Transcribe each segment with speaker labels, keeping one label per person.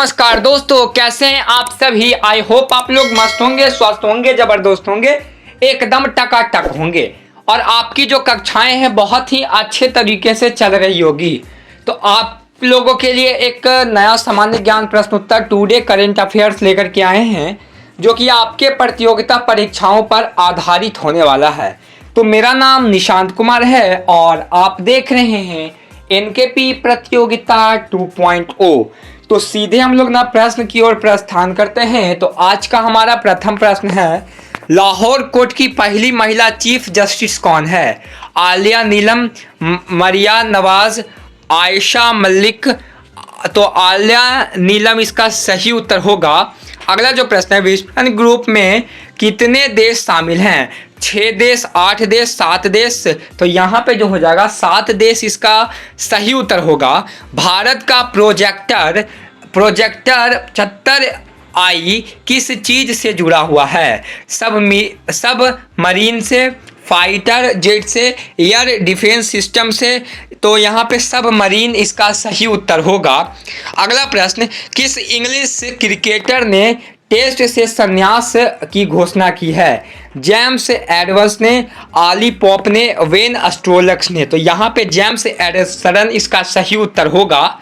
Speaker 1: नमस्कार दोस्तों, कैसे हैं आप सभी। आई होप आप लोग मस्त होंगे, स्वस्थ होंगे, जबरदस्त होंगे, एकदम टकाटक होंगे और आपकी जो कक्षाएं हैं बहुत ही अच्छे तरीके से चल रही होगी। तो आप लोगों के लिए एक नया सामान्य ज्ञान प्रश्नोत्तर टुडे करंट अफेयर्स लेकर के आए हैं, जो कि आपके प्रतियोगिता परीक्षाओं पर आधारित होने वाला है। तो मेरा नाम निशांत कुमार है और आप देख रहे हैं एनकेपी प्रतियोगिता 2.0। तो सीधे हम लोग ना प्रश्न की ओर प्रस्थान करते हैं। तो आज का हमारा प्रथम प्रश्न है, लाहौर कोर्ट की पहली महिला चीफ जस्टिस कौन है? आलिया नीलम, मरिया नवाज, आयशा मलिक। तो आलिया नीलम इसका सही उत्तर होगा। अगला जो प्रश्न है, विस्फोटन ग्रुप में कितने देश शामिल हैं? 6 देश, 8 देश, 7 देश। तो यहाँ पे जो हो जाएगा 7 देश इसका सही उत्तर होगा। भारत का प्रोजेक्टर 75I किस चीज से जुड़ा हुआ है? सब मरीन से, फाइटर जेट से, एयर डिफेंस सिस्टम से। तो यहाँ पे सब मरीन इसका सही उत्तर होगा। अगला प्रश्न, किस इंग्लिश क्रिकेटर ने टेस्ट से संन्यास की घोषणा की है? जेम्स एडवर्स ने, आली पॉप ने, वेन स्टोलक्स ने। तो यहाँ पे जेम्स एडवर्सन इसका सही उत्तर होगा।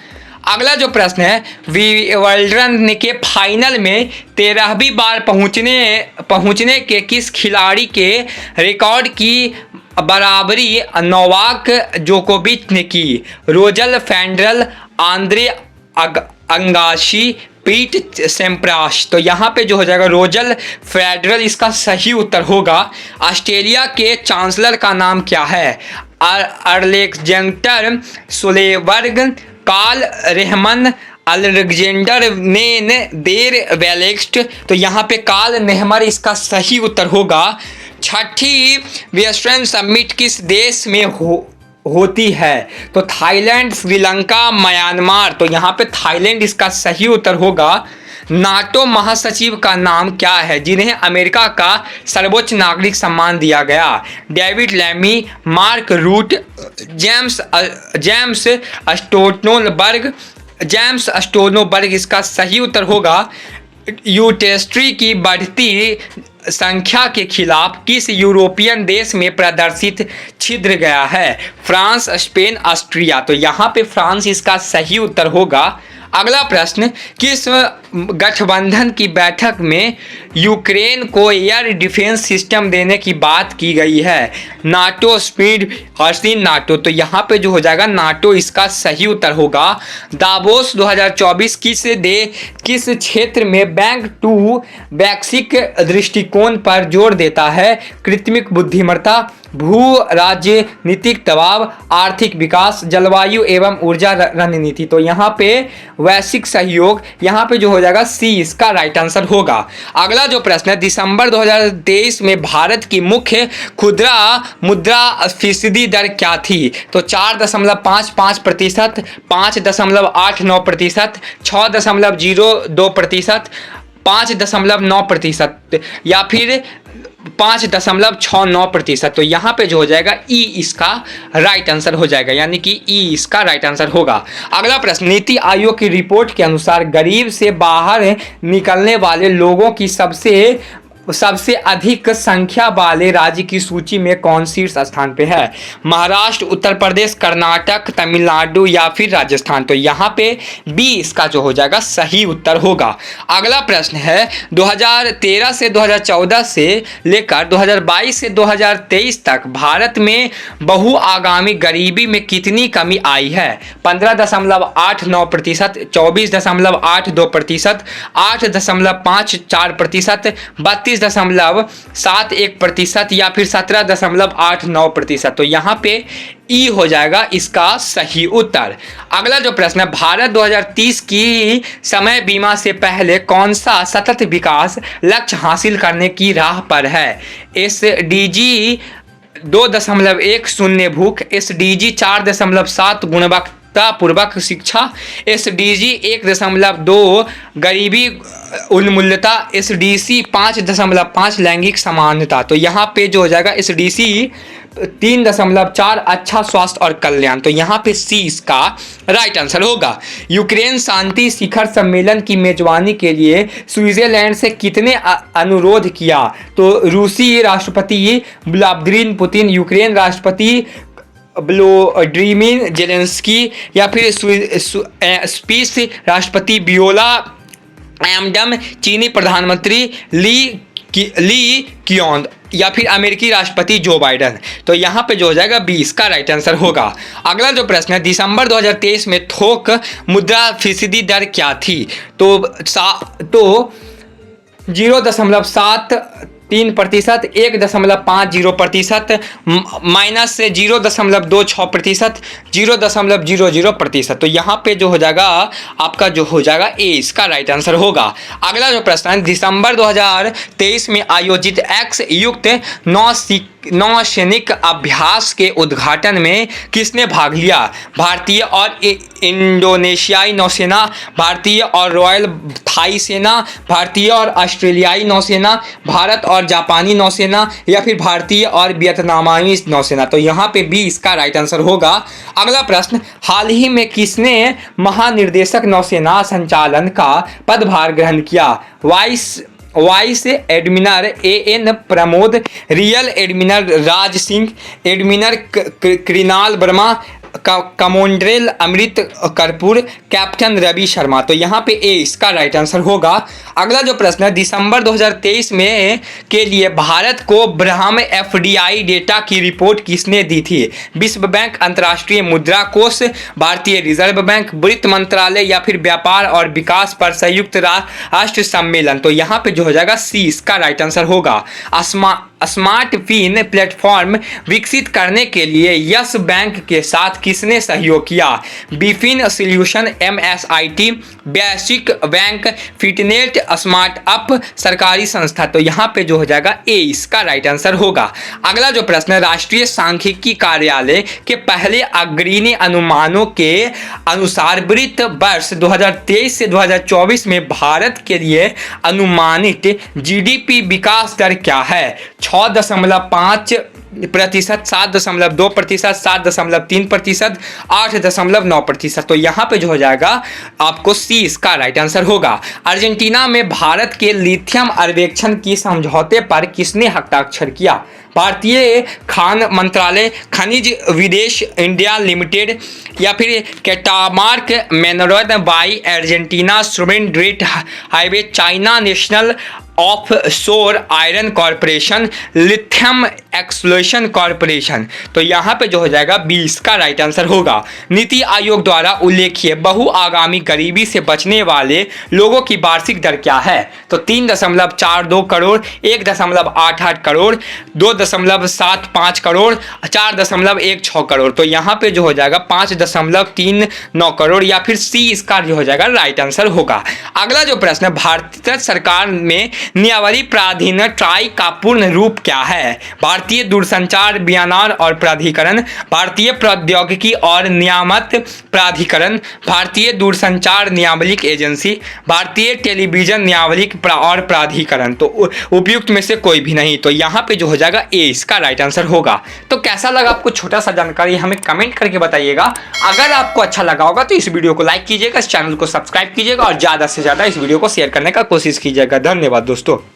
Speaker 1: अगला जो प्रश्न है, विंबलडन के फाइनल में 13वीं बार पहुंचने के किस खिलाड़ी के रिकॉर्ड की बराबरी नोवाक जोकोविच ने की? Roger Federer, Andre अगाशी, Pete Sampras. तो यहाँ पे जो हो जाएगा रोजर फेडरर इसका सही उत्तर होगा। ऑस्ट्रेलिया के चांसलर का नाम क्या है? अलेक्जेंडर सोलेबर्ग, कार्ल रेहमन, अलेक्जेंडर नेन, देर वेलेक्स्ट। तो यहाँ पे कार्ल नेहमर इसका सही उत्तर होगा। छठी वेस्टर्न समिट किस देश में होती है? तो थाईलैंड, श्रीलंका, म्यांमार। तो यहाँ पे थाईलैंड इसका सही उत्तर होगा। नाटो महासचिव का नाम क्या है जिन्हें अमेरिका का सर्वोच्च नागरिक सम्मान दिया गया? David Lammy, Mark Rutte, James Stoltenberg इसका सही उत्तर होगा। यूटेस्ट्री की बढ़ती संख्या के खिलाफ किस यूरोपियन देश में प्रदर्शित छिद्र गया है? France, Spain, Austria. तो यहाँ पे फ्रांस इसका सही उत्तर होगा। अगला प्रश्न, किस गठबंधन की बैठक में यूक्रेन को एयर डिफेंस सिस्टम देने की बात की गई है? नाटो, स्पीड, हर्सिन, नाटो। तो यहाँ पे जो हो जाएगा नाटो इसका सही उत्तर होगा। दावोस 2024 किस क्षेत्र में बैंक टू वैश्विक दृष्टिकोण पर जोर देता है? कृत्रिम बुद्धिमत्ता, भू राजनीतिक दबाव, आर्थिक विकास, जलवायु एवं ऊर्जा रणनीति। तो यहाँ पे वैश्विक सहयोग, यहाँ पे जो हो जाएगा सी इसका राइट आंसर होगा। अगला जो प्रश्न है, दिसंबर 2023 में भारत की मुख्य खुदरा मुद्रास्फीति दर क्या थी? तो 4.55%, 5.89%, 6.02%, 5.9% या फिर 5.69%। तो यहाँ पे जो हो जाएगा ई इसका राइट आंसर हो जाएगा, यानी कि ई इसका राइट आंसर होगा। अगला प्रश्न, नीति आयोग की रिपोर्ट के अनुसार गरीब से बाहर निकलने वाले लोगों की सबसे अधिक संख्या वाले राज्य की सूची में कौन शीर्ष स्थान पे है? महाराष्ट्र, उत्तर प्रदेश, कर्नाटक, तमिलनाडु या फिर राजस्थान। तो यहाँ पे बी इसका जो हो जाएगा सही उत्तर होगा। अगला प्रश्न है, 2013 से 2014 से लेकर 2022 से 2023 तक भारत में बहुआगामी गरीबी में कितनी कमी आई है? 15.89%, 24.82%, 8.54%, 32.71% या फिर 17.89%। तो यहाँ पे ई हो जाएगा इसका सही उत्तर। अगला जो प्रश्न है, भारत 2030 की समय बीमा से पहले कौन सा सतत विकास लक्ष्य हासिल करने की राह पर है? SDG 2.1 शून्य भूख, SDG 4.7 गुणवत्तापूर्वक शिक्षा, SDG 1.2 गरीबी उन्मूलता, SDC 5.5 लैंगिक समानता। तो यहाँ पे जो हो जाएगा SDC 3.4 अच्छा स्वास्थ्य और कल्याण। तो यहाँ पे सी इसका राइट आंसर होगा। यूक्रेन शांति शिखर सम्मेलन की मेजबानी के लिए स्विट्जरलैंड से कितने अनुरोध किया? तो रूसी राष्ट्रपति व्लादिमीर पुतिन, यूक्रेन राष्ट्रपति व्लोदिमीर जेलेंस्की, या फिर स्विस राष्ट्रपति वियोला एमडम, चीनी प्रधानमंत्री ली क्योंग, या फिर अमेरिकी राष्ट्रपति जो बाइडेन। तो यहाँ पे जो हो जाएगा 20 का राइट आंसर होगा। अगला जो प्रश्न है, दिसंबर 2023 में थोक मुद्रास्फीति दर क्या थी? तो 0.73%, 1.50%, माइनस से 0.26%, 0.00%। तो यहाँ पे जो हो जाएगा आपका जो हो जाएगा ए इसका राइट आंसर होगा। अगला जो प्रश्न है, दिसंबर 2023 में आयोजित एक्स युक्त नौसैनिक अभ्यास के उद्घाटन में किसने भाग लिया? भारतीय और इंडोनेशियाई नौसेना, भारतीय और रॉयल थाई सेना, भारतीय और ऑस्ट्रेलियाई नौसेना, भारत और जापानी नौसेना, या फिर भारतीय और वियतनामी नौसेना। तो यहाँ पे बी इसका राइट आंसर होगा। अगला प्रश्न, हाल ही में किसने महानिर्देशक नौसेना संचालन का पदभार ग्रहण किया? Vice admiral AN Pramod, real admiral Raj Singh, admiral Krunal Verma, commander Amrit Karpur, captain Ravi Sharma. तो यहाँ पे ए इसका राइट आंसर होगा। अगला जो प्रश्न है, दिसंबर 2023 में के लिए भारत को ब्रह्म एफडीआई डेटा की रिपोर्ट किसने दी थी? विश्व बैंक, अंतर्राष्ट्रीय मुद्रा कोष, भारतीय रिजर्व बैंक, वित्त मंत्रालय, या फिर व्यापार और विकास पर संयुक्त राष्ट्र सम्मेलन। तो यहाँ पे जो हो जाएगा सी इसका राइट आंसर होगा। स्मार्ट पिन प्लेटफॉर्म विकसित करने के लिए यस बैंक के साथ किसने सहयोग किया? बिफिन सॉल्यूशन, MSIT, बेसिक बैंक, फिटनेट, स्मार्ट अप, सरकारी संस्था। तो यहाँ पे जो हो जाएगा ए इसका राइट आंसर होगा। अगला जो प्रश्न है, राष्ट्रीय सांख्यिकी कार्यालय के पहले अग्रणी अनुमानों के अनुसार वित्त वर्ष 2023 से 2024 में भारत के लिए अनुमानित जीडीपी विकास दर क्या है? 6.5%, 7.2%, 7.3%, 8.9%। तो यहाँ पे जो हो जाएगा आपको सी इसका राइट आंसर होगा। अर्जेंटीना में भारत के लिथियम अन्वेषण की समझौते पर किसने हस्ताक्षर किया? भारतीय खान मंत्रालय, खनिज विदेश इंडिया लिमिटेड, या फिर कैटामार्क मैनोरन बाई अर्जेंटीना सुब्रीन great highway, China national of shore iron corporation, lithium exploration corporation. तो यहाँ पे जो हो जाएगा 20 का राइट आंसर होगा। नीति आयोग द्वारा उल्लेखित बहुआगामी गरीबी से बचने वाले लोगों की वार्षिक दर क्या है? तो 3.42 करोड़, 1.88 करोड़, 2.75 करोड़, 4.16 करोड़। तो यहाँ पे जो हो जाएगा 5.39 करोड़, या फिर सी इसका जो हो जाएगा राइट आंसर होगा। अगला जो प्रश्न है, भारत सरकार में नियामक प्राधिकरण ट्राई का पूर्ण रूप क्या है? भारतीय दूरसंचार विनियमन और प्राधिकरण, भारतीय प्रौद्योगिकी और नियामक प्राधिकरण, भारतीय दूरसंचार नियामक एजेंसी, भारतीय टेलीविजन नियामक और प्राधिकरण। तो उपयुक्त में से कोई भी नहीं। तो यहाँ पे जो हो जाएगा ए इसका राइट आंसर होगा। तो कैसा लगा आपको छोटा सा जानकारी, हमें कमेंट करके बताइएगा। अगर आपको अच्छा लगा होगा तो इस वीडियो को लाइक कीजिएगा, इस चैनल को सब्सक्राइब कीजिएगा और ज़्यादा से ज़्यादा इस वीडियो को शेयर करने का कोशिश कीजिएगा। धन्यवाद दोस्तों।